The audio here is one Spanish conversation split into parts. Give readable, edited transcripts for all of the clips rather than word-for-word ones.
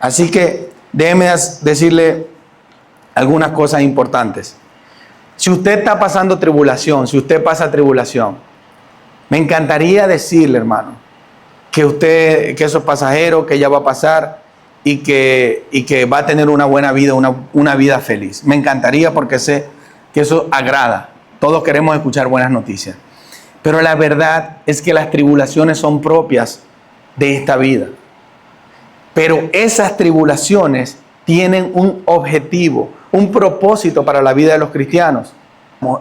Así que déjeme decirle algunas cosas importantes. Si usted está pasando tribulación, si usted pasa tribulación, me encantaría decirle, hermano, que eso es pasajero, que ya va a pasar y que va a tener una buena vida, una vida feliz. Me encantaría, porque sé que eso agrada. Todos queremos escuchar buenas noticias. Pero la verdad es que las tribulaciones son propias de esta vida. Pero esas tribulaciones tienen un objetivo, un propósito para la vida de los cristianos.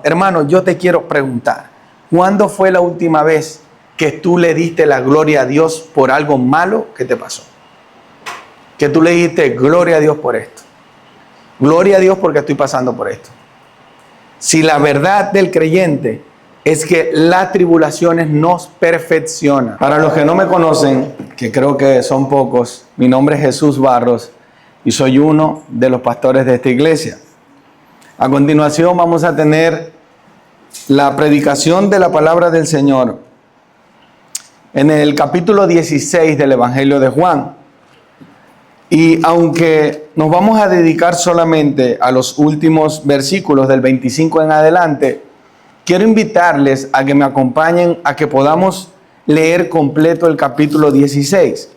Hermano, yo te quiero preguntar, ¿cuándo fue la última vez que tú le diste la gloria a Dios por algo malo que te pasó? Que tú le dijiste, gloria a Dios por esto. Gloria a Dios porque estoy pasando por esto. Si la verdad del creyente es que las tribulaciones nos perfeccionan. Para los que no me conocen, que creo que son pocos, mi nombre es Jesús Barros y soy uno de los pastores de esta iglesia. A continuación vamos a tener la predicación de la palabra del Señor en el capítulo 16 del Evangelio de Juan. Y aunque nos vamos a dedicar solamente a los últimos versículos del 25 en adelante, quiero invitarles a que me acompañen a que podamos leer completo el capítulo 16.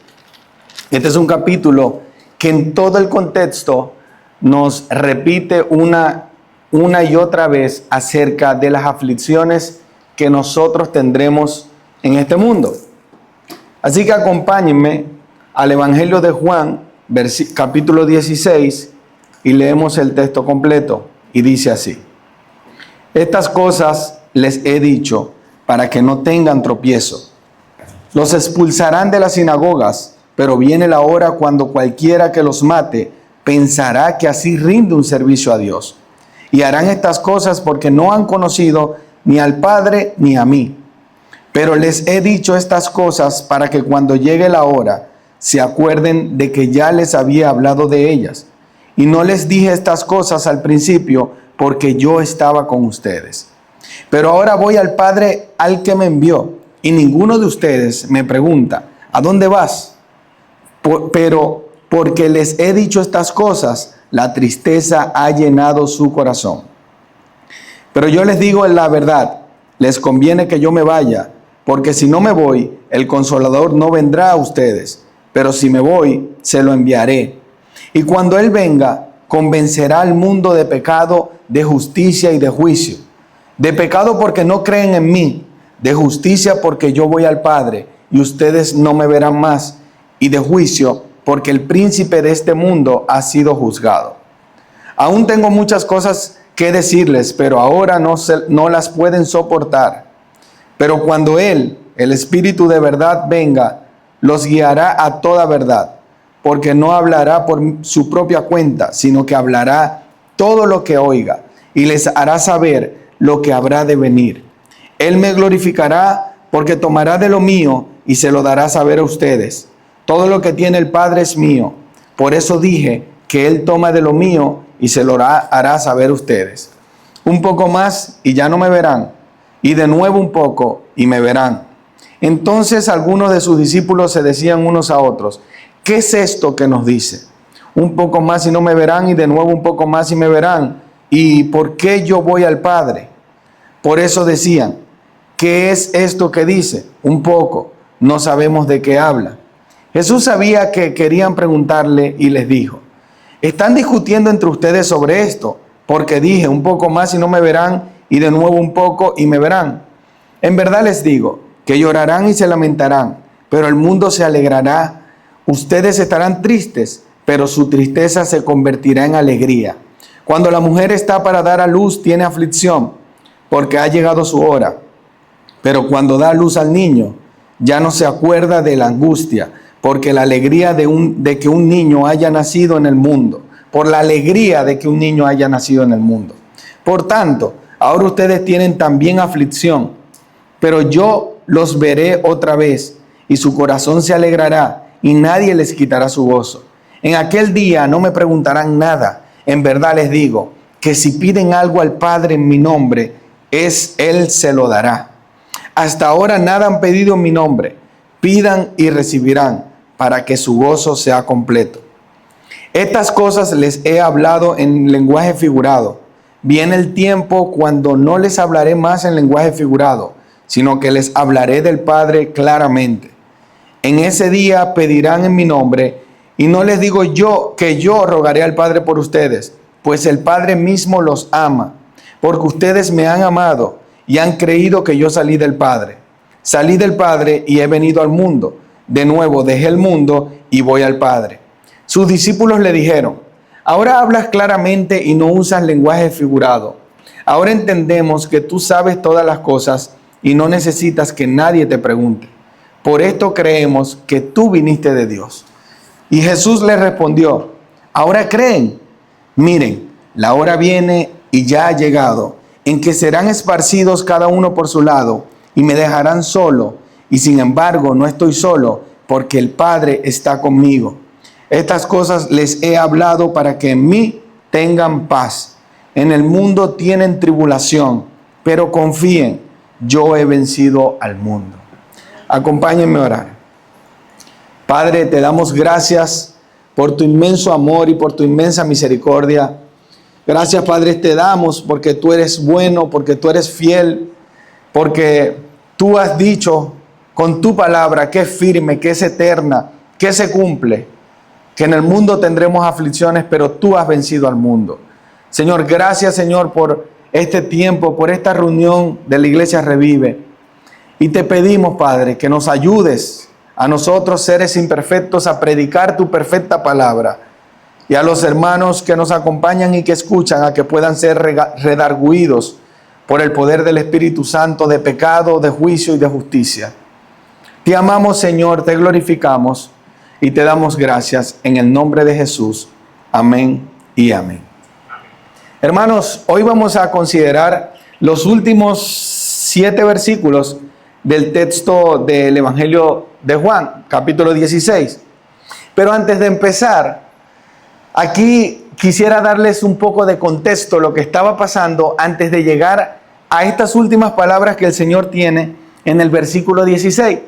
Este es un capítulo que en todo el contexto nos repite una y otra vez acerca de las aflicciones que nosotros tendremos en este mundo. Así que acompáñenme al Evangelio de Juan, capítulo 16, y leemos el texto completo. Y dice así: estas cosas les he dicho para que no tengan tropiezo. Los expulsarán de las sinagogas, pero viene la hora cuando cualquiera que los mate pensará que así rinde un servicio a Dios. Y harán estas cosas porque no han conocido ni al Padre ni a mí. Pero les he dicho estas cosas para que cuando llegue la hora se acuerden de que ya les había hablado de ellas. Y no les dije estas cosas al principio porque yo estaba con ustedes. Pero ahora voy al Padre al que me envió, y ninguno de ustedes me pregunta, ¿a dónde vas? Pero porque les he dicho estas cosas, la tristeza ha llenado su corazón. Pero yo les digo la verdad, les conviene que yo me vaya, porque si no me voy, el Consolador no vendrá a ustedes. Pero si me voy, se lo enviaré. Y cuando Él venga, convencerá al mundo de pecado, de justicia y de juicio. De pecado porque no creen en mí. De justicia porque yo voy al Padre y ustedes no me verán más. Y de juicio porque el príncipe de este mundo ha sido juzgado. Aún tengo muchas cosas que decirles, pero ahora no las pueden soportar. Pero cuando Él, el Espíritu de verdad, venga, los guiará a toda verdad, porque no hablará por su propia cuenta, sino que hablará todo lo que oiga y les hará saber lo que habrá de venir. Él me glorificará porque tomará de lo mío y se lo dará a saber a ustedes. Todo lo que tiene el Padre es mío. Por eso dije que Él toma de lo mío y se lo hará saber a ustedes. Un poco más y ya no me verán, y de nuevo un poco y me verán. Entonces algunos de sus discípulos se decían unos a otros, ¿qué es esto que nos dice? Un poco más y no me verán, y de nuevo un poco más y me verán. ¿Y por qué yo voy al Padre? Por eso decían, ¿qué es esto que dice? Un poco, no sabemos de qué habla. Jesús sabía que querían preguntarle y les dijo, ¿están discutiendo entre ustedes sobre esto? Porque dije, un poco más y no me verán, y de nuevo un poco y me verán. En verdad les digo, que llorarán y se lamentarán, pero el mundo se alegrará. Ustedes estarán tristes, pero su tristeza se convertirá en alegría. Cuando la mujer está para dar a luz, tiene aflicción, porque ha llegado su hora. Pero cuando da a luz al niño, ya no se acuerda de la angustia, porque la alegría de que un niño haya nacido en el mundo, por la alegría de que un niño haya nacido en el mundo. Por tanto, ahora ustedes tienen también aflicción, pero yo los veré otra vez, y su corazón se alegrará, y nadie les quitará su gozo. En aquel día no me preguntarán nada. En verdad les digo, que si piden algo al Padre en mi nombre, Él se lo dará. Hasta ahora nada han pedido en mi nombre. Pidan y recibirán, para que su gozo sea completo. Estas cosas les he hablado en lenguaje figurado. Viene el tiempo cuando no les hablaré más en lenguaje figurado, sino que les hablaré del Padre claramente. En ese día pedirán en mi nombre, y no les digo yo que yo rogaré al Padre por ustedes, pues el Padre mismo los ama, porque ustedes me han amado y han creído que yo salí del Padre. Salí del Padre y he venido al mundo. De nuevo dejé el mundo y voy al Padre. Sus discípulos le dijeron: ahora hablas claramente y no usas lenguaje figurado. Ahora entendemos que tú sabes todas las cosas y no necesitas que nadie te pregunte. Por esto creemos que tú viniste de Dios. Y Jesús les respondió: ahora creen. Miren, la hora viene y ya ha llegado, en que serán esparcidos cada uno por su lado y me dejarán solo. Y sin embargo no estoy solo, porque el Padre está conmigo. Estas cosas les he hablado para que en mí tengan paz. En el mundo tienen tribulación, pero confíen, yo he vencido al mundo. Acompáñenme a orar. Padre, te damos gracias por tu inmenso amor y por tu inmensa misericordia. Gracias, Padre, te damos porque tú eres bueno, porque tú eres fiel, porque tú has dicho con tu palabra que es firme, que es eterna, que se cumple, que en el mundo tendremos aflicciones, pero tú has vencido al mundo. Señor, gracias, Señor, por este tiempo, por esta reunión de la Iglesia Revive. Y te pedimos, Padre, que nos ayudes a nosotros, seres imperfectos, a predicar tu perfecta palabra. Y a los hermanos que nos acompañan y que escuchan, a que puedan ser redarguidos por el poder del Espíritu Santo de pecado, de juicio y de justicia. Te amamos, Señor, te glorificamos y te damos gracias en el nombre de Jesús. Amén y amén. Hermanos, hoy vamos a considerar los últimos 7 versículos del texto del Evangelio de Juan, capítulo 16. Pero antes de empezar, aquí quisiera darles un poco de contexto, lo que estaba pasando antes de llegar a estas últimas palabras que el Señor tiene en el versículo 16.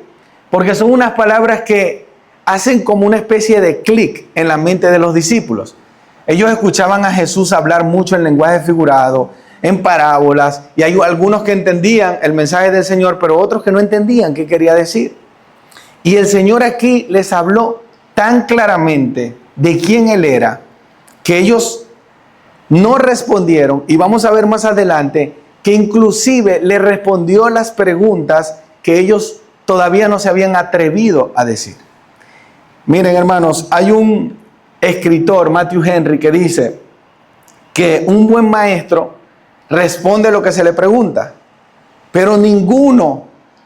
Porque son unas palabras que hacen como una especie de clic en la mente de los discípulos. Ellos escuchaban a Jesús hablar mucho en lenguaje figurado, en parábolas, y hay algunos que entendían el mensaje del Señor, pero otros que no entendían qué quería decir. Y el Señor aquí les habló tan claramente de quién Él era, que ellos no respondieron, y vamos a ver más adelante que inclusive le respondió las preguntas que ellos todavía no se habían atrevido a decir. Miren, hermanos, hay un escritor, Matthew Henry, que dice que un buen maestro responde lo que se le pregunta, pero ninguno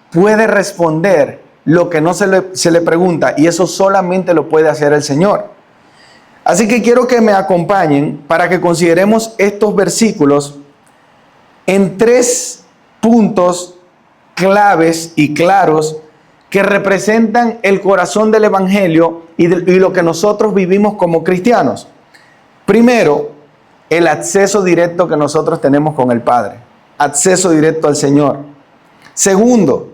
puede responder lo que no se le pregunta, y eso solamente lo puede hacer el Señor. Así que quiero que me acompañen para que consideremos estos versículos en 3 puntos claves y claros que representan el corazón del Evangelio y lo que nosotros vivimos como cristianos. Primero, el acceso directo que nosotros tenemos con el Padre, acceso directo al Señor. Segundo,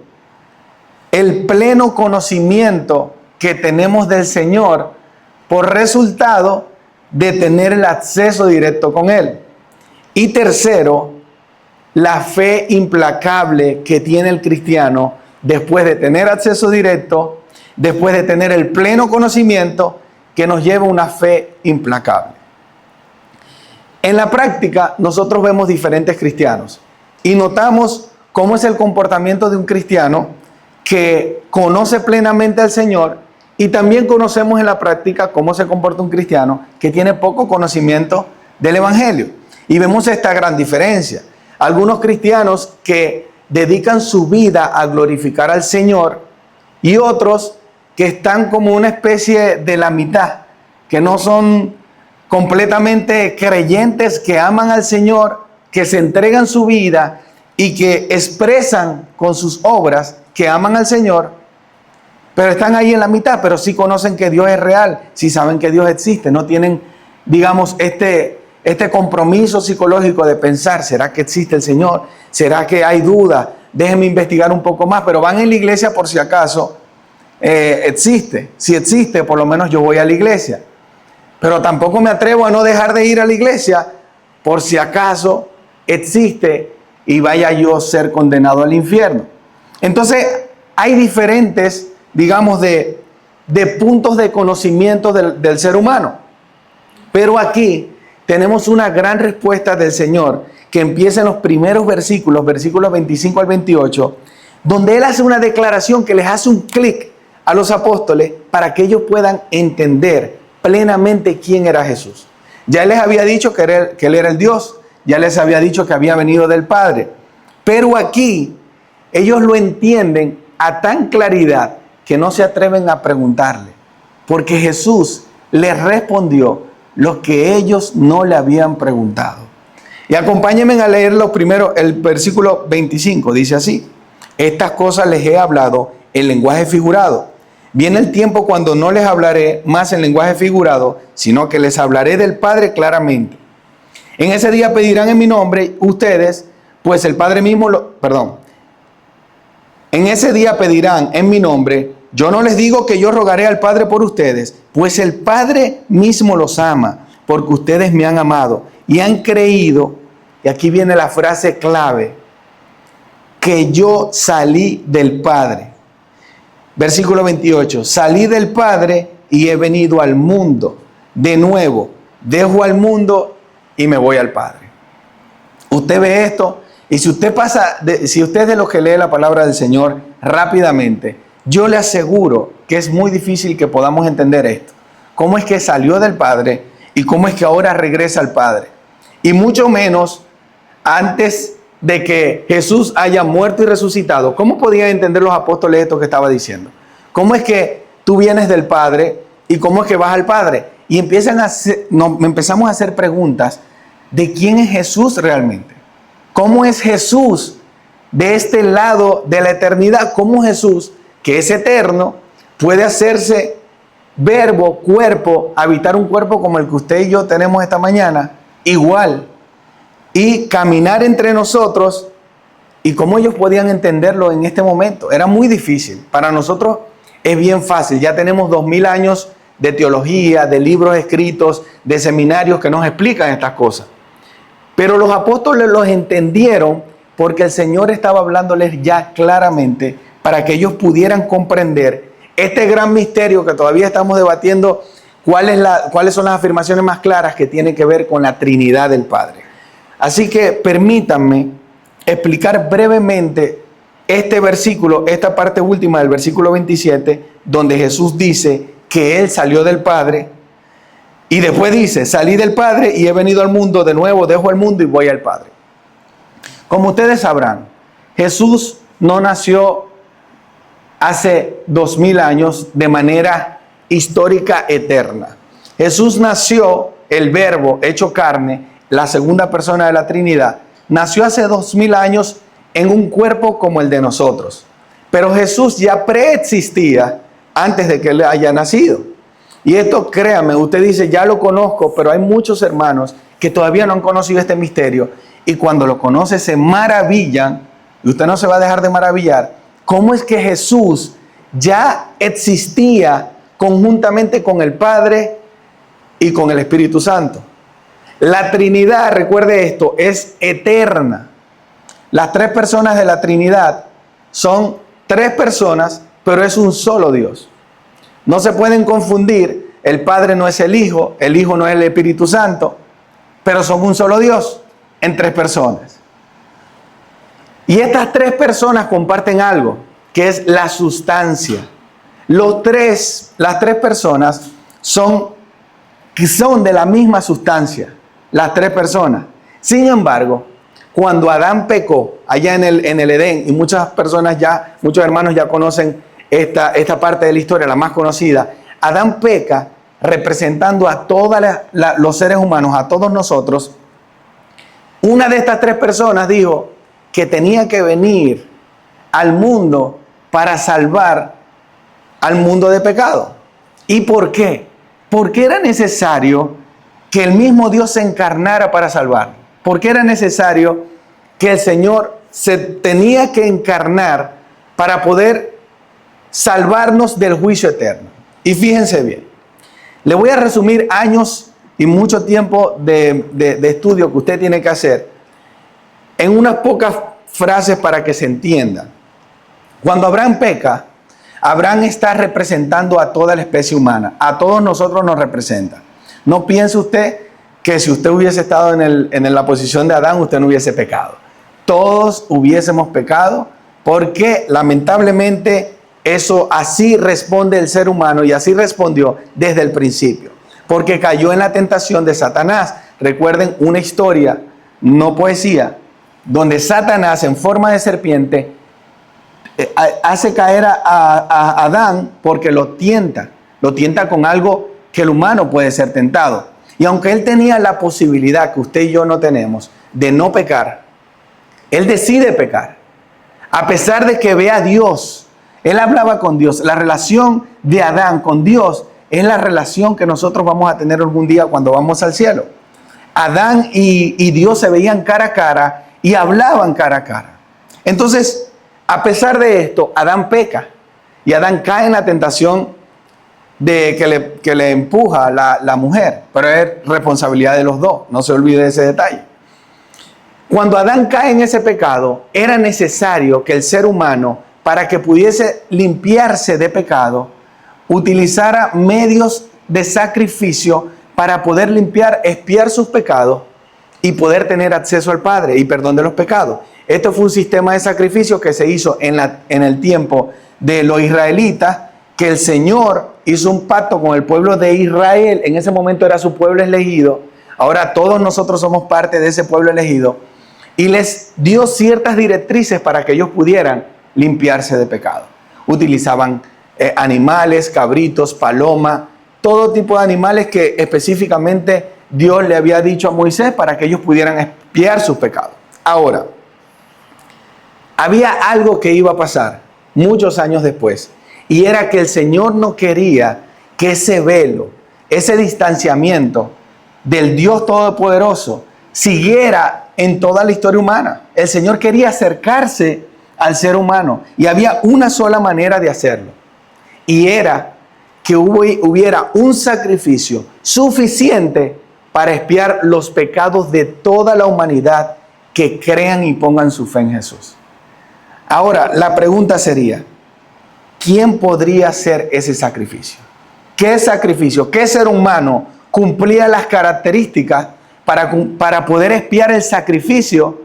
el pleno conocimiento que tenemos del Señor por resultado de tener el acceso directo con Él. Y tercero, la fe implacable que tiene el cristiano después de tener acceso directo, después de tener el pleno conocimiento, que nos lleva a una fe implacable. En la práctica, nosotros vemos diferentes cristianos y notamos cómo es el comportamiento de un cristiano que conoce plenamente al Señor, y también conocemos en la práctica cómo se comporta un cristiano que tiene poco conocimiento del Evangelio. Y vemos esta gran diferencia. Algunos cristianos que dedican su vida a glorificar al Señor y otros que están como una especie de la mitad, que no son completamente creyentes, que aman al Señor, que se entregan su vida y que expresan con sus obras que aman al Señor, pero están ahí en la mitad, pero sí conocen que Dios es real, sí saben que Dios existe, no tienen, digamos, este compromiso psicológico de pensar, ¿será que existe el Señor? ¿Será que hay duda? Déjenme investigar un poco más, pero van en la iglesia por si acaso existe. Si existe, por lo menos yo voy a la iglesia. pero tampoco me atrevo a no dejar de ir a la iglesia por si acaso existe y vaya yo a ser condenado al infierno. Entonces, hay diferentes, digamos, de puntos de conocimiento del ser humano. Pero aquí tenemos una gran respuesta del Señor que empieza en los primeros versículos 25 al 28, donde Él hace una declaración que les hace un clic a los apóstoles para que ellos puedan entender plenamente quién era Jesús. Ya Él les había dicho que Él era el Dios, ya les había dicho que había venido del Padre, pero aquí ellos lo entienden a tan claridad que no se atreven a preguntarle, porque Jesús les respondió lo que ellos no le habían preguntado. Y acompáñenme a leer el versículo 25, dice así: estas cosas les he hablado en lenguaje figurado. Viene el tiempo cuando no les hablaré más en lenguaje figurado, sino que les hablaré del Padre claramente. En ese día pedirán en mi nombre ustedes, pues el Padre mismo En ese día pedirán en mi nombre. Yo no les digo que yo rogaré al Padre por ustedes, pues el Padre mismo los ama, porque ustedes me han amado y han creído, y aquí viene la frase clave, que yo salí del Padre. Versículo 28, salí del Padre y he venido al mundo. De nuevo, dejo al mundo y me voy al Padre. Usted ve esto, y si usted es de los que lee la palabra del Señor rápidamente, yo le aseguro que es muy difícil que podamos entender esto. ¿Cómo es que salió del Padre y cómo es que ahora regresa al Padre? Y mucho menos antes de que Jesús haya muerto y resucitado. ¿Cómo podían entender los apóstoles esto que estaba diciendo? ¿Cómo es que tú vienes del Padre y cómo es que vas al Padre? Y empezamos a hacer preguntas de quién es Jesús realmente. ¿Cómo es Jesús de este lado de la eternidad? ¿Cómo Jesús, que es eterno, puede hacerse verbo, cuerpo, habitar un cuerpo como el que usted y yo tenemos esta mañana, igual, y caminar entre nosotros? ¿Y cómo ellos podían entenderlo en este momento? Era muy difícil. Para nosotros es bien fácil. Ya tenemos 2000 años de teología, de libros escritos, de seminarios que nos explican estas cosas. Pero los apóstoles los entendieron porque el Señor estaba hablándoles ya claramente para que ellos pudieran comprender este gran misterio que todavía estamos debatiendo, cuáles son las afirmaciones más claras que tienen que ver con la Trinidad del Padre. Así que permítanme explicar brevemente este versículo, esta parte última del versículo 27, donde Jesús dice que Él salió del Padre y después dice, salí del Padre y he venido al mundo, de nuevo dejo el mundo y voy al Padre. Como ustedes sabrán, Jesús no nació hace 2000 años de manera histórica eterna. Jesús nació, el Verbo hecho carne, la segunda persona de la Trinidad, nació hace 2000 años en un cuerpo como el de nosotros. Pero Jesús ya preexistía antes de que Él haya nacido. Y esto, créame, usted dice, ya lo conozco, pero hay muchos hermanos que todavía no han conocido este misterio. Y cuando lo conocen se maravillan, y usted no se va a dejar de maravillar, cómo es que Jesús ya existía conjuntamente con el Padre y con el Espíritu Santo. La Trinidad, recuerde esto, es eterna. Las tres personas de la Trinidad son tres personas, pero es un solo Dios. No se pueden confundir, el Padre no es el Hijo no es el Espíritu Santo, pero son un solo Dios en tres personas. Y estas tres personas comparten algo, que es la sustancia. Las tres personas son de la misma sustancia, las tres personas. Sin embargo, cuando Adán pecó allá en el Edén, y muchos hermanos ya conocen esta parte de la historia, la más conocida, Adán peca representando a todos los seres humanos, a todos nosotros. Una de estas tres personas dijo que tenía que venir al mundo para salvar al mundo de pecado. ¿Y por qué? Porque era necesario que el mismo Dios se encarnara para salvar. Porque era necesario que el Señor se tenía que encarnar para poder salvarnos del juicio eterno. Y fíjense bien, Le voy a resumir años y mucho tiempo de estudio que usted tiene que hacer en unas pocas frases para que se entienda. Cuando Abraham peca, Abraham está representando a toda la especie humana. A todos nosotros nos representa. No piense usted que si usted hubiese estado en la posición de Adán, usted no hubiese pecado. Todos hubiésemos pecado porque lamentablemente eso así responde el ser humano y así respondió desde el principio. Porque cayó en la tentación de Satanás. Recuerden una historia, no poesía, donde Satanás en forma de serpiente hace caer a Adán porque lo tienta con algo que el humano puede ser tentado. Y aunque él tenía la posibilidad que usted y yo no tenemos de no pecar, él decide pecar. A pesar de que ve a Dios, él hablaba con Dios. La relación de Adán con Dios es la relación que nosotros vamos a tener algún día cuando vamos al cielo. Adán y Dios se veían cara a cara y hablaban cara a cara. Entonces, a pesar de esto, Adán peca y Adán cae en la tentación de que le empuja la mujer, pero es responsabilidad de los dos, no se olvide de ese detalle. Cuando Adán cae en ese pecado, era necesario que el ser humano, para que pudiese limpiarse de pecado, utilizara medios de sacrificio para poder expiar sus pecados y poder tener acceso al Padre y perdón de los pecados. Esto fue un sistema de sacrificio que se hizo en el tiempo de los israelitas, que el Señor hizo un pacto con el pueblo de Israel. En ese momento era su pueblo elegido. Ahora todos nosotros somos parte de ese pueblo elegido. Y les dio ciertas directrices para que ellos pudieran limpiarse de pecado. Utilizaban animales, cabritos, paloma, todo tipo de animales que específicamente Dios le había dicho a Moisés para que ellos pudieran expiar sus pecados. Ahora, había algo que iba a pasar muchos años después, y era que el Señor no quería que ese velo, ese distanciamiento del Dios Todopoderoso siguiera en toda la historia humana. El Señor quería acercarse al ser humano y había una sola manera de hacerlo, y era que hubiera un sacrificio suficiente para expiar los pecados de toda la humanidad que crean y pongan su fe en Jesús. Ahora, la pregunta sería, ¿quién podría hacer ese sacrificio? ¿Qué sacrificio? ¿Qué ser humano cumplía las características para poder expiar el sacrificio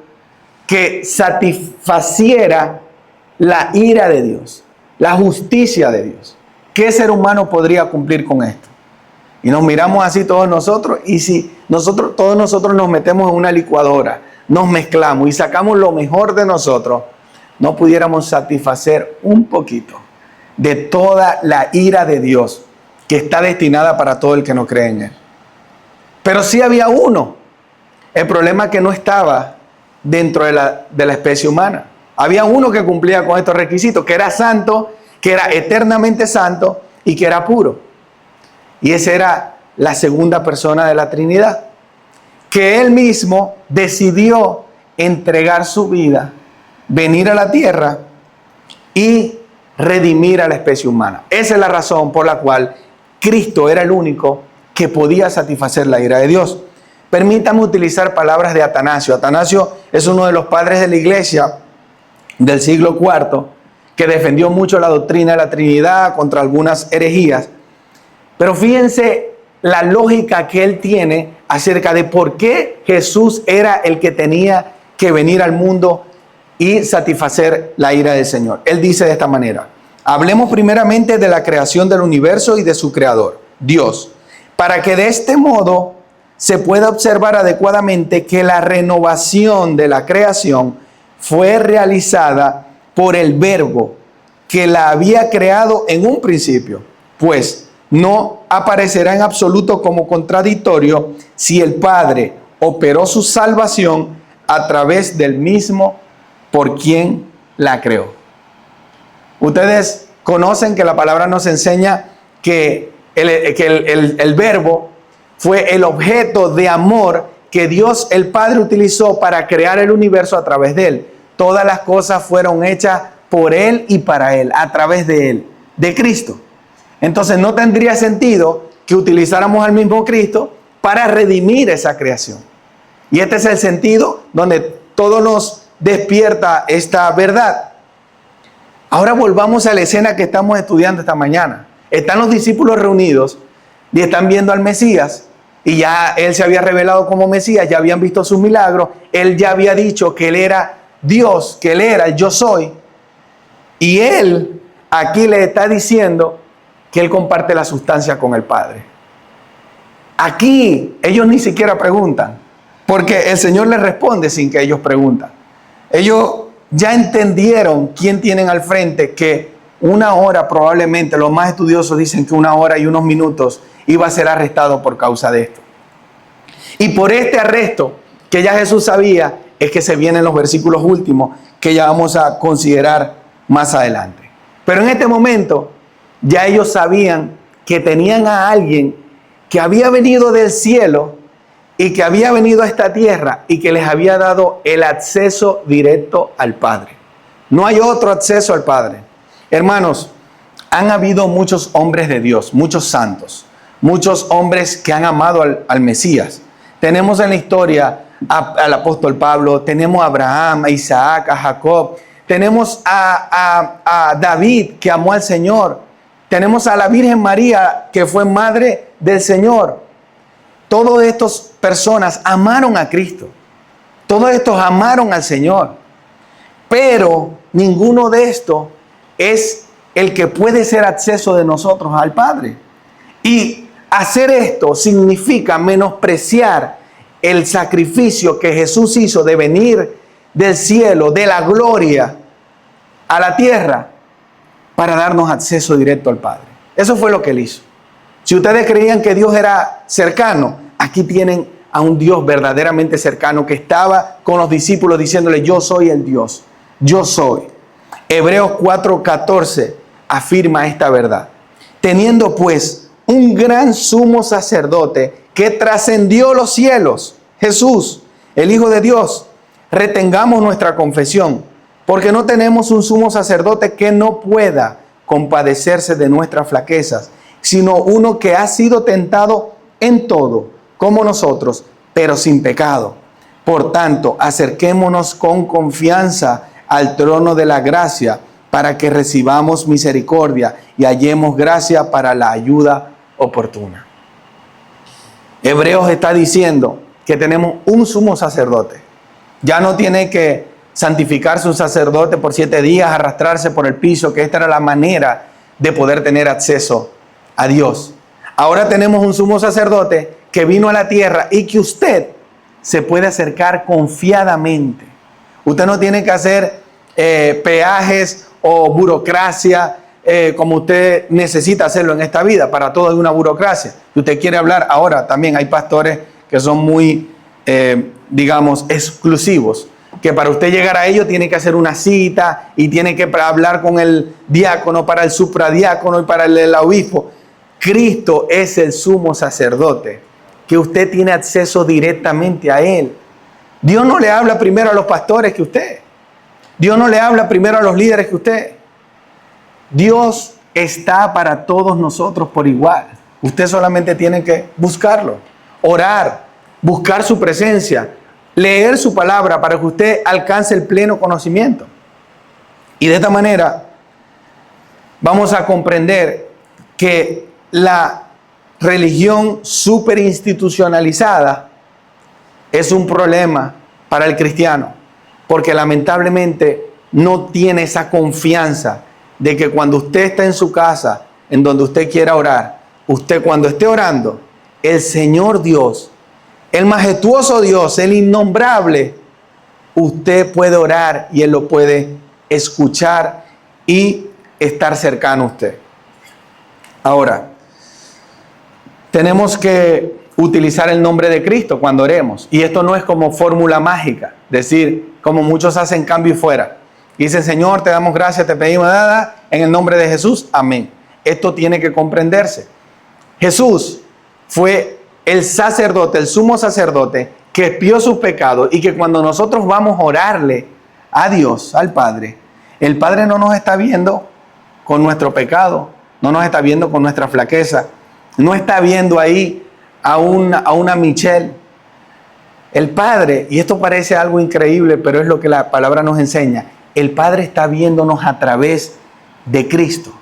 que satisfaciera la ira de Dios, la justicia de Dios? ¿Qué ser humano podría cumplir con esto? Y nos miramos así todos nosotros, y si todos nosotros nos metemos en una licuadora, nos mezclamos y sacamos lo mejor de nosotros, no pudiéramos satisfacer un poquito de toda la ira de Dios que está destinada para todo el que no cree en Él. Pero sí había uno. El problema es que no estaba dentro de la especie humana. Había uno que cumplía con estos requisitos, que era santo, que era eternamente santo y que era puro. Y esa era la segunda persona de la Trinidad, que Él mismo decidió entregar su vida, venir a la tierra y redimir a la especie humana. Esa es la razón por la cual Cristo era el único que podía satisfacer la ira de Dios. Permítame utilizar palabras de Atanasio. Atanasio es uno de los padres de la iglesia del siglo IV, que defendió mucho la doctrina de la Trinidad contra algunas herejías. Pero fíjense la lógica que él tiene acerca de por qué Jesús era el que tenía que venir al mundo y satisfacer la ira del Señor. Él dice de esta manera: hablemos primeramente de la creación del universo y de su creador, Dios, para que de este modo se pueda observar adecuadamente que la renovación de la creación fue realizada por el Verbo que la había creado en un principio, pues no aparecerá en absoluto como contradictorio si el Padre operó su salvación a través del mismo por quien la creó. Ustedes conocen que la palabra nos enseña que el Verbo fue el objeto de amor que Dios el Padre utilizó para crear el universo a través de Él. Todas las cosas fueron hechas por Él y para Él, a través de Él, de Cristo. Entonces no tendría sentido que utilizáramos al mismo Cristo para redimir esa creación. Y este es el sentido donde todo nos despierta esta verdad. Ahora volvamos a la escena que estamos estudiando esta mañana. Están los discípulos reunidos y están viendo al Mesías, y ya él se había revelado como Mesías, ya habían visto sus milagros, él ya había dicho que él era Dios, que él era el yo soy, y él aquí le está diciendo que él comparte la sustancia con el Padre. Aquí ellos ni siquiera preguntan, porque el Señor les responde sin que ellos pregunten. Ellos ya entendieron quién tienen al frente, que una hora probablemente, los más estudiosos dicen que 1 hora y unos minutos iba a ser arrestado por causa de esto. Y por este arresto que ya Jesús sabía, es que se vienen los versículos últimos que ya vamos a considerar más adelante. Pero en este momento ya ellos sabían que tenían a alguien que había venido del cielo y que había venido a esta tierra y que les había dado el acceso directo al Padre. No hay otro acceso al Padre. Hermanos, han habido muchos hombres de Dios, muchos santos, muchos hombres que han amado al Mesías. Tenemos en la historia al apóstol Pablo, tenemos a Abraham, a Isaac, a Jacob, tenemos a David, que amó al Señor, tenemos a la Virgen María, que fue madre del Señor. Todas estas personas amaron a Cristo, todos estos amaron al Señor, pero ninguno de estos es el que puede ser acceso de nosotros al Padre. Y hacer esto significa menospreciar el sacrificio que Jesús hizo de venir del cielo, de la gloria a la tierra, para darnos acceso directo al Padre. Eso fue lo que él hizo. Si ustedes creían que Dios era cercano, aquí tienen a un Dios verdaderamente cercano que estaba con los discípulos diciéndole: yo soy el Dios, yo soy. Hebreos 4:14 afirma esta verdad. Teniendo pues un gran sumo sacerdote que trascendió los cielos, Jesús, el Hijo de Dios, retengamos nuestra confesión, porque no tenemos un sumo sacerdote que no pueda compadecerse de nuestras flaquezas, sino uno que ha sido tentado en todo, como nosotros, pero sin pecado. Por tanto, acerquémonos con confianza al trono de la gracia, para que recibamos misericordia y hallemos gracia para la ayuda oportuna. Hebreos está diciendo que tenemos un sumo sacerdote. Ya no tiene que santificarse un sacerdote por 7 días, arrastrarse por el piso, que esta era la manera de poder tener acceso a Dios. Ahora tenemos un sumo sacerdote que vino a la tierra y que usted se puede acercar confiadamente. Usted no tiene que hacer peajes o burocracia como usted necesita hacerlo en esta vida. Para todo hay una burocracia. Si usted quiere hablar, ahora también hay pastores que son muy, digamos, exclusivos, que para usted llegar a ellos tiene que hacer una cita y tiene que hablar con el diácono, para el supradiácono y para el obispo. Cristo es el sumo sacerdote, que usted tiene acceso directamente a él. Dios no le habla primero a los pastores que usted. Dios no le habla primero a los líderes que usted. Dios está para todos nosotros por igual. Usted solamente tiene que buscarlo, orar, buscar su presencia, leer su palabra para que usted alcance el pleno conocimiento. Y de esta manera vamos a comprender que la religión superinstitucionalizada es un problema para el cristiano, porque lamentablemente no tiene esa confianza de que cuando usted está en su casa, en donde usted quiera orar, usted cuando esté orando, el Señor Dios, el majestuoso Dios, el innombrable, usted puede orar y Él lo puede escuchar y estar cercano a usted. Ahora, tenemos que utilizar el nombre de Cristo cuando oremos. Y esto no es como fórmula mágica, decir, como muchos hacen cambio y fuera. Dicen: Señor, te damos gracias, te pedimos nada, en el nombre de Jesús, amén. Esto tiene que comprenderse. Jesús fue el sacerdote, el sumo sacerdote, que expió sus pecados, y que cuando nosotros vamos a orarle a Dios, al Padre, el Padre no nos está viendo con nuestro pecado, no nos está viendo con nuestra flaqueza. no está viendo ahí a una Michelle. El Padre, y esto parece algo increíble, pero es lo que la palabra nos enseña, el Padre está viéndonos a través de Cristo,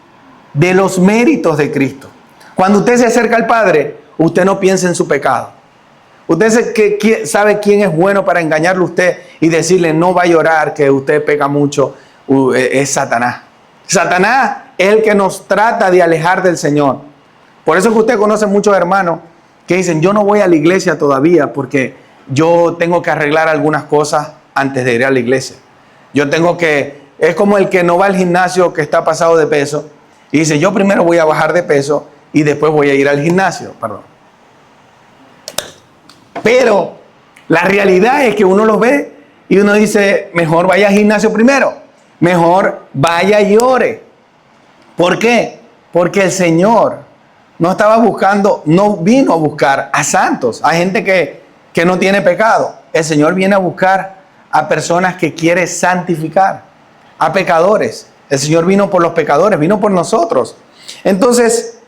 de los méritos de Cristo. Cuando usted se acerca al Padre, usted no piensa en su pecado. Usted sabe quién es bueno para engañarle a usted y decirle no va a llorar, que usted peca mucho, es Satanás. Satanás es el que nos trata de alejar del Señor. Por eso que usted conoce muchos hermanos que dicen, yo no voy a la iglesia todavía porque yo tengo que arreglar algunas cosas antes de ir a la iglesia. Es como el que no va al gimnasio, que está pasado de peso y dice, yo primero voy a bajar de peso y después voy a ir al gimnasio. Pero la realidad es que uno los ve y uno dice, mejor vaya al gimnasio primero, mejor vaya y ore. ¿Por qué? Porque el Señor no vino a buscar a santos, a gente que no tiene pecado. El Señor viene a buscar a personas que quiere santificar, a pecadores. El Señor vino por los pecadores, vino por nosotros. Entonces,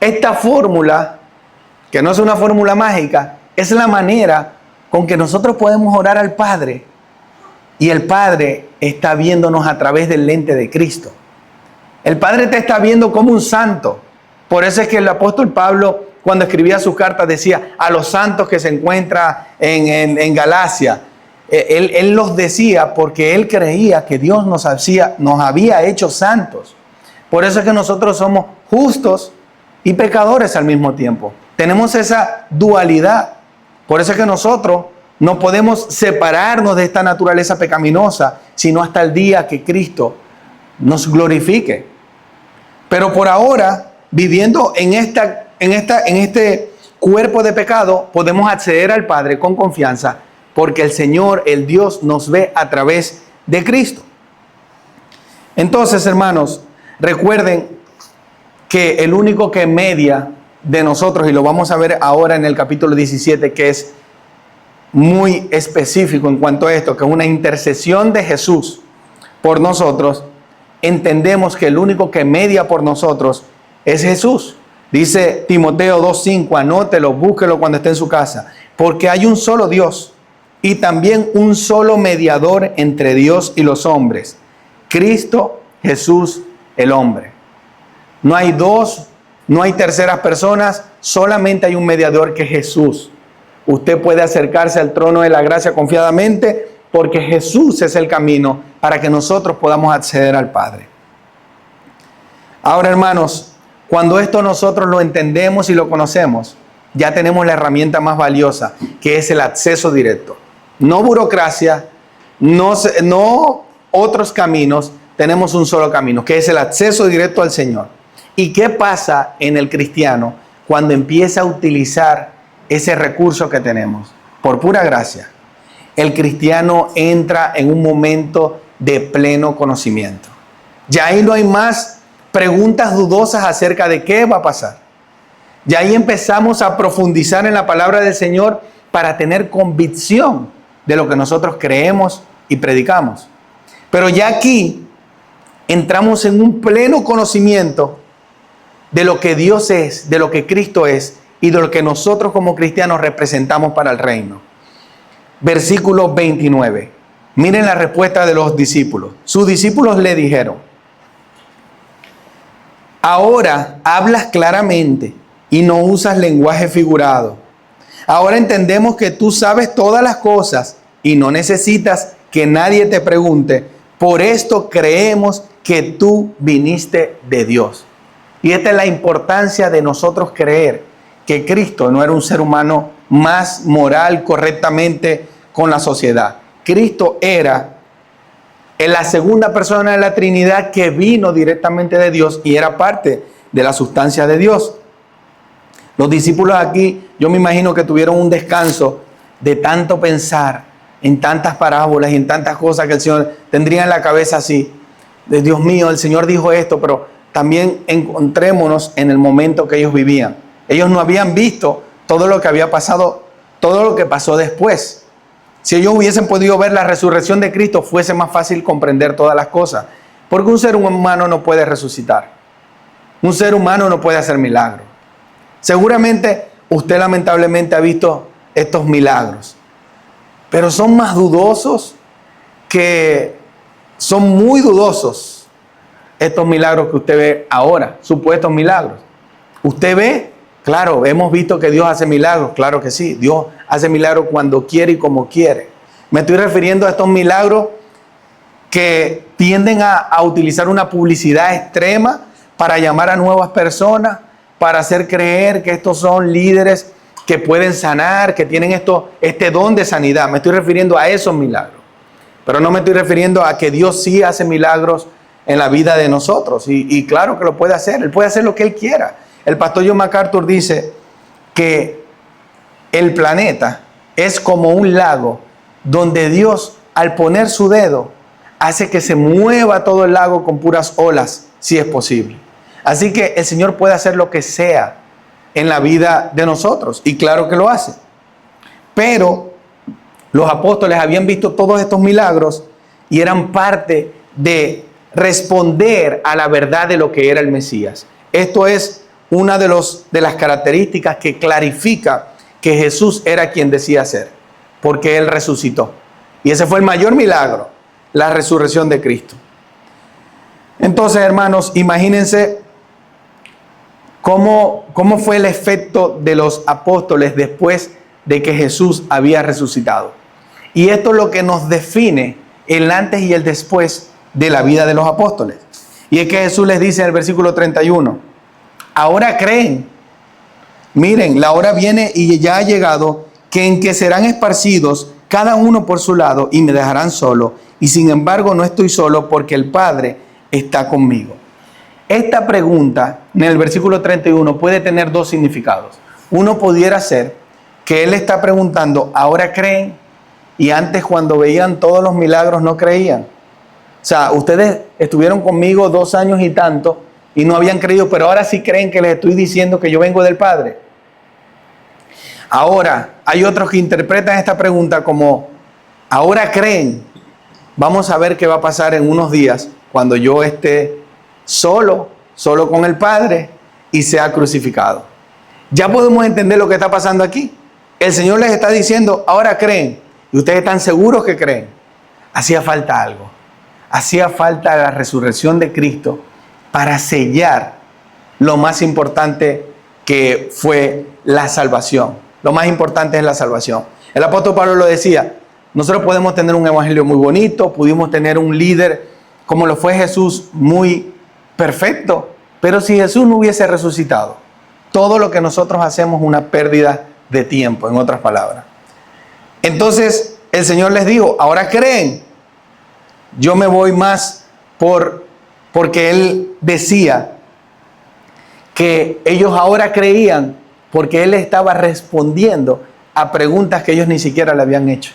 esta fórmula, que no es una fórmula mágica, es la manera con que nosotros podemos orar al Padre y el Padre está viéndonos a través del lente de Cristo. El Padre te está viendo como un santo. Por eso es que el apóstol Pablo, cuando escribía sus cartas, decía a los santos que se encuentran en Galacia. Él los decía porque él creía que Dios nos había hecho santos. Por eso es que nosotros somos justos y pecadores al mismo tiempo. Tenemos esa dualidad. Por eso es que nosotros no podemos separarnos de esta naturaleza pecaminosa, sino hasta el día que Cristo nos glorifique. Pero por ahora, viviendo en este cuerpo de pecado, podemos acceder al Padre con confianza, porque el Señor, el Dios, nos ve a través de Cristo. Entonces, hermanos, recuerden que el único que media de nosotros, y lo vamos a ver ahora en el capítulo 17, que es muy específico en cuanto a esto, que es una intercesión de Jesús por nosotros, entendemos que el único que media por nosotros es Jesús. Dice Timoteo 2:5, anótelo, búsquelo cuando esté en su casa, porque hay un solo Dios y también un solo mediador entre Dios y los hombres, Cristo Jesús el hombre. No hay dos, no hay terceras personas, solamente hay un mediador, que es Jesús. Usted puede acercarse al trono de la gracia confiadamente porque Jesús es el camino para que nosotros podamos acceder al Padre. Ahora, hermanos, cuando esto nosotros lo entendemos y lo conocemos, ya tenemos la herramienta más valiosa, que es el acceso directo. No burocracia, no otros caminos, tenemos un solo camino, que es el acceso directo al Señor. ¿Y qué pasa en el cristiano cuando empieza a utilizar ese recurso que tenemos? Por pura gracia, el cristiano entra en un momento de pleno conocimiento. Ya ahí no hay más preguntas dudosas acerca de qué va a pasar. Ya ahí empezamos a profundizar en la palabra del Señor para tener convicción de lo que nosotros creemos y predicamos. Pero ya aquí entramos en un pleno conocimiento de lo que Dios es, de lo que Cristo es y de lo que nosotros como cristianos representamos para el reino. Versículo 29. Miren la respuesta de los discípulos. Sus discípulos le dijeron: ahora hablas claramente y no usas lenguaje figurado. Ahora entendemos que tú sabes todas las cosas y no necesitas que nadie te pregunte. Por esto creemos que tú viniste de Dios. Y esta es la importancia de nosotros creer que Cristo no era un ser humano más moral correctamente con la sociedad. Cristo era la segunda persona de la Trinidad que vino directamente de Dios y era parte de la sustancia de Dios. Los discípulos aquí, yo me imagino que tuvieron un descanso de tanto pensar en tantas parábolas y en tantas cosas que el Señor tendría en la cabeza así. De Dios mío, el Señor dijo esto, pero también encontrémonos en el momento que ellos vivían. Ellos no habían visto todo lo que había pasado, todo lo que pasó después. Si ellos hubiesen podido ver la resurrección de Cristo, fuese más fácil comprender todas las cosas. Porque un ser humano no puede resucitar. Un ser humano no puede hacer milagros. Seguramente usted lamentablemente ha visto estos milagros, pero son más dudosos que son muy dudosos estos milagros que usted ve ahora, supuestos milagros. Usted ve, claro, hemos visto que Dios hace milagros, claro que sí, Dios hace milagros cuando quiere y como quiere. Me estoy refiriendo a estos milagros que tienden a utilizar una publicidad extrema para llamar a nuevas personas, para hacer creer que estos son líderes que pueden sanar, que tienen este don de sanidad. Me estoy refiriendo a esos milagros. Pero no me estoy refiriendo a que Dios sí hace milagros en la vida de nosotros. Y claro que lo puede hacer. Él puede hacer lo que Él quiera. El pastor John MacArthur dice que el planeta es como un lago donde Dios, al poner su dedo, hace que se mueva todo el lago con puras olas, si es posible. Así que el Señor puede hacer lo que sea en la vida de nosotros. Y claro que lo hace. Pero los apóstoles habían visto todos estos milagros y eran parte de responder a la verdad de lo que era el Mesías. Esto es una de las características que clarifica que Jesús era quien decía ser, porque Él resucitó. Y ese fue el mayor milagro, la resurrección de Cristo. Entonces, hermanos, imagínense cómo fue el efecto de los apóstoles después de que Jesús había resucitado. Y esto es lo que nos define el antes y el después de la vida de los apóstoles. Y es que Jesús les dice en el versículo 31, ahora creen, miren, la hora viene y ya ha llegado, que en que serán esparcidos cada uno por su lado y me dejarán solo. Y sin embargo no estoy solo porque el Padre está conmigo. Esta pregunta en el versículo 31 puede tener dos significados. Uno pudiera ser que Él está preguntando, ¿ahora creen? Y antes, cuando veían todos los milagros, no creían. O sea, ustedes estuvieron conmigo 2 años y tanto y no habían creído, pero ahora sí creen que les estoy diciendo que yo vengo del Padre. Ahora, hay otros que interpretan esta pregunta como, ahora creen. Vamos a ver qué va a pasar en unos días cuando yo esté solo con el Padre y sea crucificado. Ya podemos entender lo que está pasando aquí. El Señor les está diciendo, ahora creen. Y ustedes están seguros que creen. Hacía falta algo. Hacía falta la resurrección de Cristo para sellar lo más importante que fue la salvación. Lo más importante es la salvación. El apóstol Pablo lo decía, nosotros podemos tener un evangelio muy bonito, pudimos tener un líder como lo fue Jesús, muy perfecto, pero si Jesús no hubiese resucitado, todo lo que nosotros hacemos es una pérdida de tiempo, en otras palabras. Entonces el Señor les dijo, ahora creen. Yo me voy más porque Él decía que ellos ahora creían porque Él estaba respondiendo a preguntas que ellos ni siquiera le habían hecho.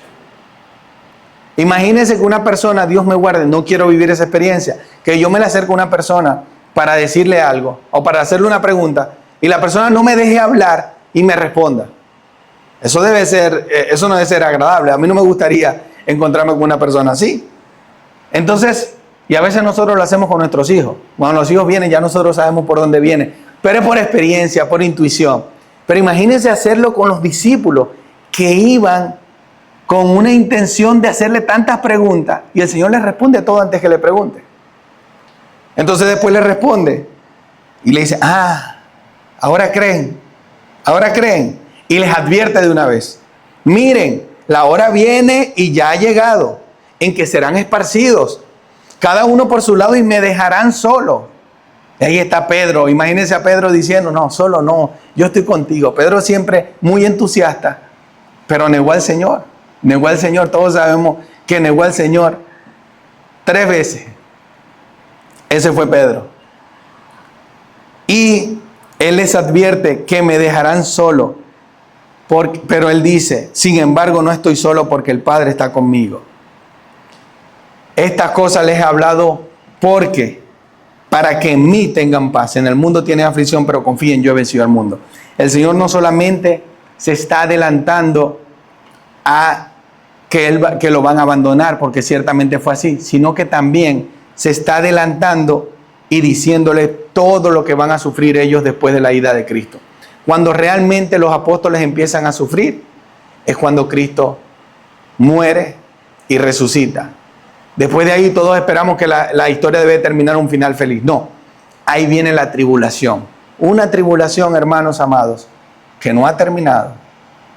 Imagínense que una persona, Dios me guarde, no quiero vivir esa experiencia, que yo me le acerco a una persona para decirle algo o para hacerle una pregunta y la persona no me deje hablar y me responda. Eso no debe ser agradable. A mí no me gustaría encontrarme con una persona así. Entonces, y a veces nosotros lo hacemos con nuestros hijos. Cuando los hijos vienen, ya nosotros sabemos por dónde vienen. Pero es por experiencia, por intuición. Pero imagínense hacerlo con los discípulos que iban con una intención de hacerle tantas preguntas y el Señor les responde todo antes que le pregunte. Entonces después le responde y le dice, ahora creen. Y les advierte de una vez, miren, la hora viene y ya ha llegado, en que serán esparcidos, cada uno por su lado y me dejarán solo. Y ahí está Pedro, imagínense a Pedro diciendo, no, solo no, yo estoy contigo. Pedro siempre muy entusiasta, pero negó al Señor, todos sabemos que negó al Señor 3 veces. Ese fue Pedro. Y Él les advierte que me dejarán solo. Pero Él dice, sin embargo, no estoy solo porque el Padre está conmigo. Estas cosas les he hablado para que en mí tengan paz. En el mundo tienen aflicción, pero confíen, yo he vencido al mundo. El Señor no solamente se está adelantando a que lo van a abandonar, porque ciertamente fue así, sino que también se está adelantando y diciéndole todo lo que van a sufrir ellos después de la ida de Cristo. Cuando realmente los apóstoles empiezan a sufrir, es cuando Cristo muere y resucita. Después de ahí todos esperamos que la historia debe terminar un final feliz. No, ahí viene la tribulación. Una tribulación, hermanos amados, que no ha terminado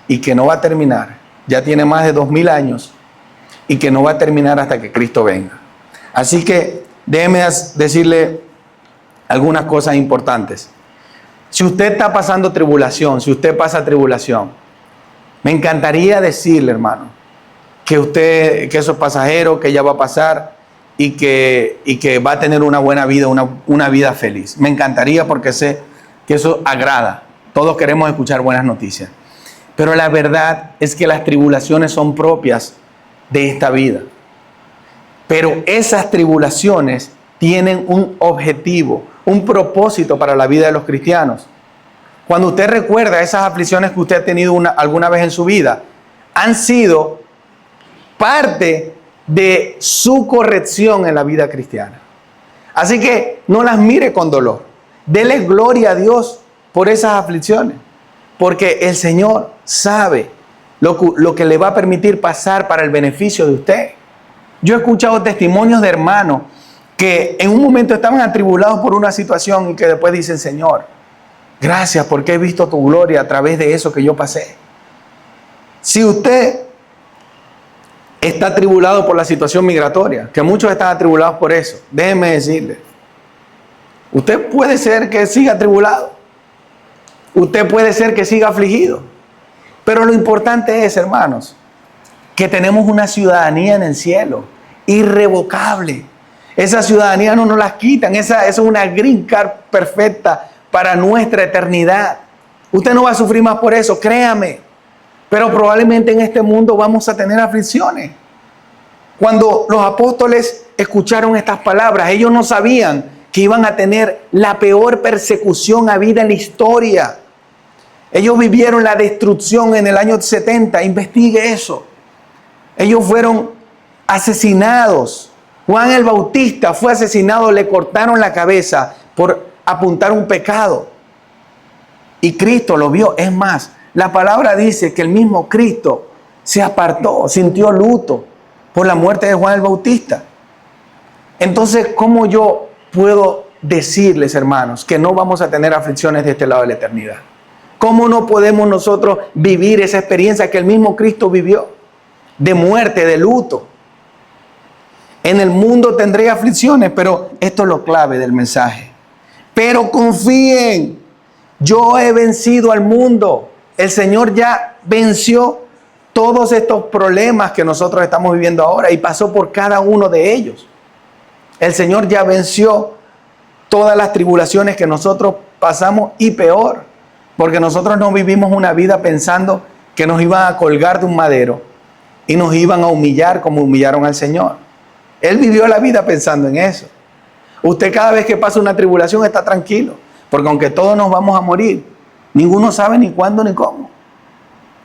y que no va a terminar. Ya tiene más de 2000 años y que no va a terminar hasta que Cristo venga. Así que déjeme decirle algunas cosas importantes. Si usted está pasando tribulación, si usted pasa tribulación, me encantaría decirle, hermano, que eso es pasajero, que ya va a pasar y que va a tener una buena vida, una vida feliz. Me encantaría porque sé que eso agrada. Todos queremos escuchar buenas noticias. Pero la verdad es que las tribulaciones son propias de esta vida. Pero esas tribulaciones tienen un objetivo, un propósito para la vida de los cristianos. Cuando usted recuerda esas aflicciones que usted ha tenido alguna vez en su vida, han sido parte de su corrección en la vida cristiana. Así que no las mire con dolor. Dele gloria a Dios por esas aflicciones, porque el Señor sabe lo que le va a permitir pasar para el beneficio de usted. Yo he escuchado testimonios de hermanos que en un momento estaban atribulados por una situación y que después dicen: Señor, gracias porque he visto tu gloria a través de eso que yo pasé. Si usted está atribulado por la situación migratoria, que muchos están atribulados por eso, déjeme decirle, usted puede ser que siga atribulado, usted puede ser que siga afligido, pero lo importante es, hermanos, que tenemos una ciudadanía en el cielo, irrevocable. Esa ciudadanía no nos la quitan, esa es una green card perfecta para nuestra eternidad. Usted no va a sufrir más por eso, créame. Pero probablemente en este mundo vamos a tener aflicciones. Cuando los apóstoles escucharon estas palabras, ellos no sabían que iban a tener la peor persecución habida en la historia. Ellos vivieron la destrucción en el año 70, investigue eso. Ellos fueron asesinados. Juan el Bautista fue asesinado, le cortaron la cabeza por apuntar un pecado. Y Cristo lo vio. Es más, la palabra dice que el mismo Cristo se apartó, sintió luto por la muerte de Juan el Bautista. Entonces, ¿cómo yo puedo decirles, hermanos, que no vamos a tener aflicciones de este lado de la eternidad? ¿Cómo no podemos nosotros vivir esa experiencia que el mismo Cristo vivió? De muerte, de luto. En el mundo tendré aflicciones, pero esto es lo clave del mensaje. Pero confíen, yo he vencido al mundo. El Señor ya venció todos estos problemas que nosotros estamos viviendo ahora y pasó por cada uno de ellos. El Señor ya venció todas las tribulaciones que nosotros pasamos y peor, porque nosotros no vivimos una vida pensando que nos iban a colgar de un madero y nos iban a humillar como humillaron al Señor. Él vivió la vida pensando en eso. Usted cada vez que pasa una tribulación está tranquilo, porque aunque todos nos vamos a morir, ninguno sabe ni cuándo ni cómo.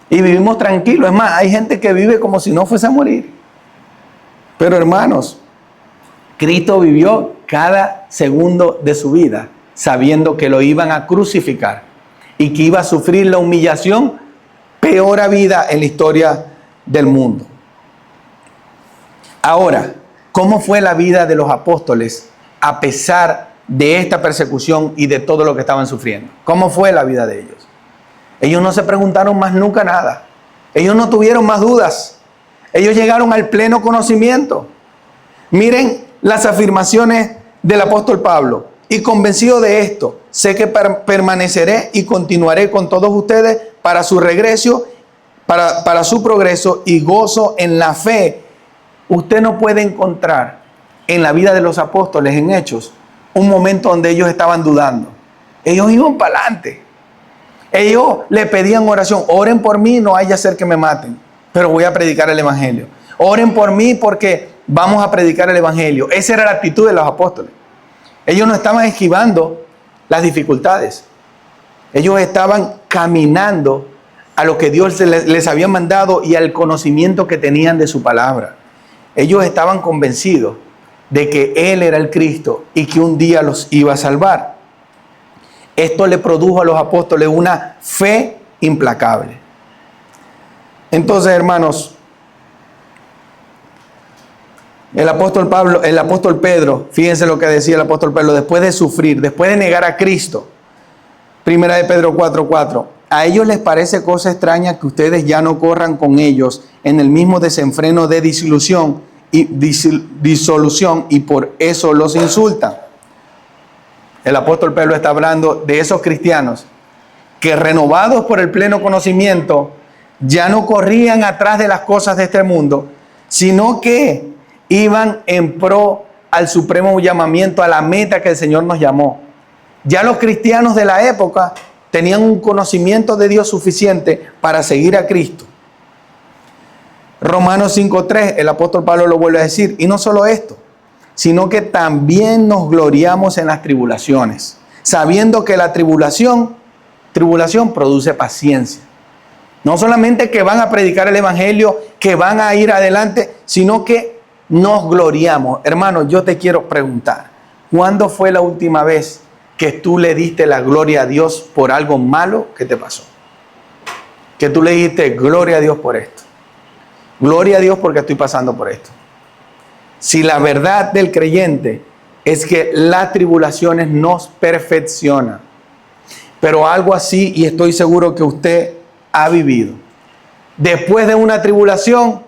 Y vivimos tranquilos. Es más, hay gente que vive como si no fuese a morir. Pero hermanos, Cristo vivió cada segundo de su vida sabiendo que lo iban a crucificar y que iba a sufrir la humillación peor vida en la historia del mundo. Ahora, ¿cómo fue la vida de los apóstoles a pesar de esta persecución y de todo lo que estaban sufriendo? ¿Cómo fue la vida de ellos? Ellos no se preguntaron más nunca nada. Ellos no tuvieron más dudas. Ellos llegaron al pleno conocimiento. Miren las afirmaciones del apóstol Pablo. Y convencido de esto, sé que permaneceré y continuaré con todos ustedes para su regreso, para su progreso y gozo en la fe. Usted no puede encontrar en la vida de los apóstoles, en Hechos, un momento donde ellos estaban dudando. Ellos iban para adelante. Ellos le pedían oración: oren por mí, no haya ser que me maten, pero voy a predicar el evangelio. Oren por mí porque vamos a predicar el evangelio. Esa era la actitud de los apóstoles. Ellos no estaban esquivando las dificultades. Ellos estaban caminando a lo que Dios les había mandado y al conocimiento que tenían de su palabra. Ellos estaban convencidos de que Él era el Cristo y que un día los iba a salvar. Esto le produjo a los apóstoles una fe implacable. Entonces, hermanos, el apóstol Pedro, fíjense lo que decía el apóstol Pedro, después de sufrir, después de negar a Cristo, Primera de Pedro 4:4, a ellos les parece cosa extraña que ustedes ya no corran con ellos en el mismo desenfreno de disolución y por eso los insultan. El apóstol Pedro está hablando de esos cristianos que, renovados por el pleno conocimiento, ya no corrían atrás de las cosas de este mundo, sino que iban en pro al supremo llamamiento, a la meta que el Señor nos llamó. Ya los cristianos de la época tenían un conocimiento de Dios suficiente para seguir a Cristo. Romanos 5:3, el apóstol Pablo lo vuelve a decir, y no solo esto, sino que también nos gloriamos en las tribulaciones, sabiendo que la tribulación produce paciencia. No solamente que van a predicar el evangelio, que van a ir adelante, sino que nos gloriamos. Hermano, yo te quiero preguntar, ¿cuándo fue la última vez que tú le diste la gloria a Dios por algo malo que te pasó? Que tú le dijiste, gloria a Dios por esto. Gloria a Dios porque estoy pasando por esto. Si la verdad del creyente es que las tribulaciones nos perfeccionan, pero algo así, y estoy seguro que usted ha vivido, después de una tribulación,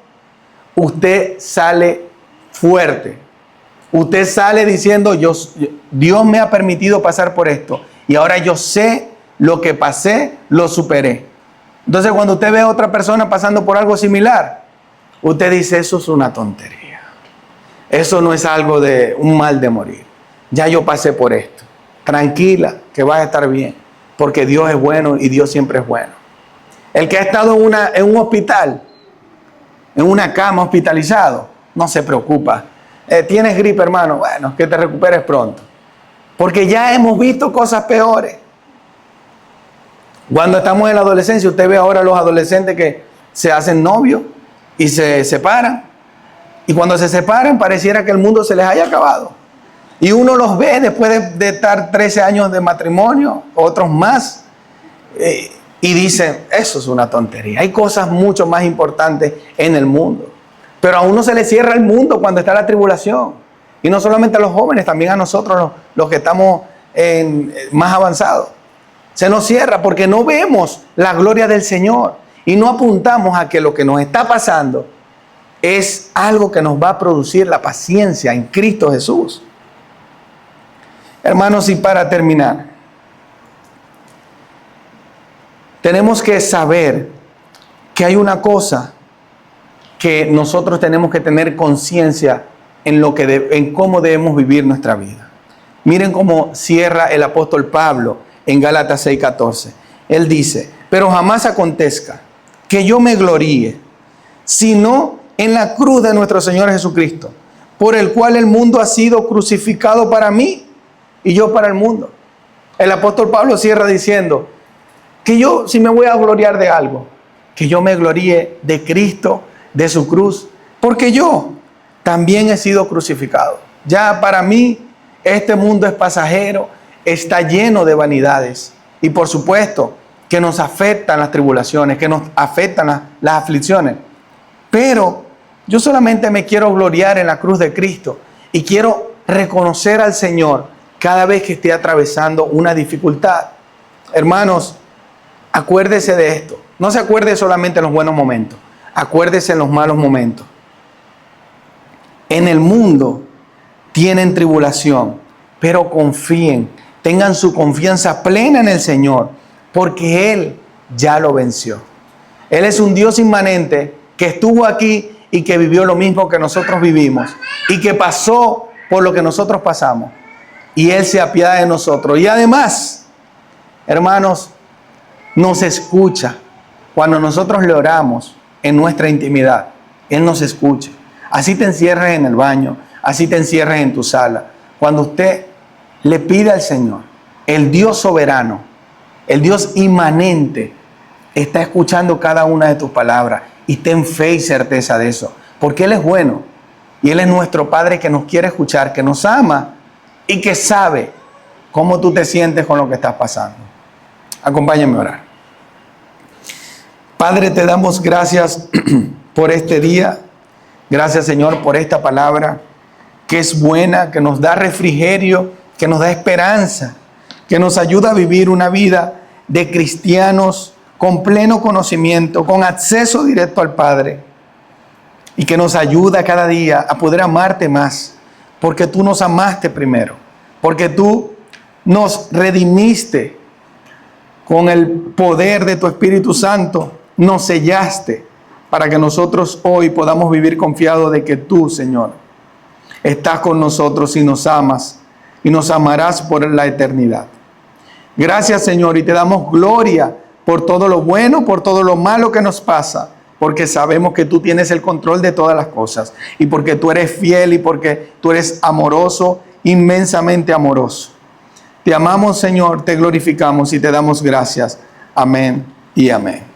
usted sale fuerte. Usted sale diciendo, Dios me ha permitido pasar por esto, y ahora yo sé lo que pasé, lo superé. Entonces, cuando usted ve a otra persona pasando por algo similar, usted dice, eso es una tontería. Eso no es algo de un mal de morir. Ya yo pasé por esto. Tranquila, que vas a estar bien. Porque Dios es bueno y Dios siempre es bueno. El que ha estado en un hospital, en una cama hospitalizado, no se preocupa. ¿Tienes gripe, hermano? Bueno, que te recuperes pronto. Porque ya hemos visto cosas peores. Cuando estamos en la adolescencia, usted ve ahora a los adolescentes que se hacen novios y se separan. Y cuando se separan, pareciera que el mundo se les haya acabado. Y uno los ve después de estar 13 años de matrimonio, otros más, y dicen, eso es una tontería. Hay cosas mucho más importantes en el mundo. Pero a uno se le cierra el mundo cuando está la tribulación. Y no solamente a los jóvenes, también a nosotros, los que estamos más avanzados. Se nos cierra porque no vemos la gloria del Señor. Y no apuntamos a que lo que nos está pasando es algo que nos va a producir la paciencia en Cristo Jesús. Hermanos, y para terminar, tenemos que saber que hay una cosa que nosotros tenemos que tener conciencia en cómo debemos vivir nuestra vida. Miren cómo cierra el apóstol Pablo en Gálatas 6:14. Él dice, pero jamás acontezca que yo me gloríe, sino en la cruz de nuestro Señor Jesucristo, por el cual el mundo ha sido crucificado para mí y yo para el mundo. El apóstol Pablo cierra diciendo que yo, si me voy a gloriar de algo, que yo me gloríe de Cristo, de su cruz, porque yo también he sido crucificado. Ya para mí este mundo es pasajero, está lleno de vanidades, y por supuesto que nos afectan las tribulaciones, que nos afectan las aflicciones, pero yo solamente me quiero gloriar en la cruz de Cristo y quiero reconocer al Señor cada vez que esté atravesando una dificultad. Hermanos, acuérdese de esto. No se acuerde solamente en los buenos momentos. Acuérdese en los malos momentos. En el mundo tienen tribulación, pero confíen. Tengan su confianza plena en el Señor, porque Él ya lo venció. Él es un Dios inmanente que estuvo aquí y que vivió lo mismo que nosotros vivimos y que pasó por lo que nosotros pasamos. Y Él se apiada de nosotros. Y además, hermanos, nos escucha. Cuando nosotros le oramos en nuestra intimidad, Él nos escucha. Así te encierres en el baño, así te encierres en tu sala. Cuando usted le pide al Señor, el Dios soberano, el Dios inmanente, está escuchando cada una de tus palabras. Y ten fe y certeza de eso, porque Él es bueno y Él es nuestro Padre que nos quiere escuchar, que nos ama y que sabe ¿Cómo tú te sientes con lo que estás pasando? Acompáñame a orar. Padre, te damos gracias por este día. Gracias, Señor, por esta palabra que es buena, que nos da refrigerio, que nos da esperanza, que nos ayuda a vivir una vida de cristianos con pleno conocimiento, con acceso directo al Padre, y que nos ayuda cada día a poder amarte más, porque tú nos amaste primero, porque tú nos redimiste con el poder de tu Espíritu Santo, nos sellaste para que nosotros hoy podamos vivir confiados de que tú, Señor, estás con nosotros y nos amas y nos amarás por la eternidad. Gracias, Señor, y te damos gloria por todo lo bueno, por todo lo malo que nos pasa, porque sabemos que tú tienes el control de todas las cosas y porque tú eres fiel y porque tú eres amoroso, inmensamente amoroso. Te amamos, Señor, te glorificamos y te damos gracias. Amén y amén.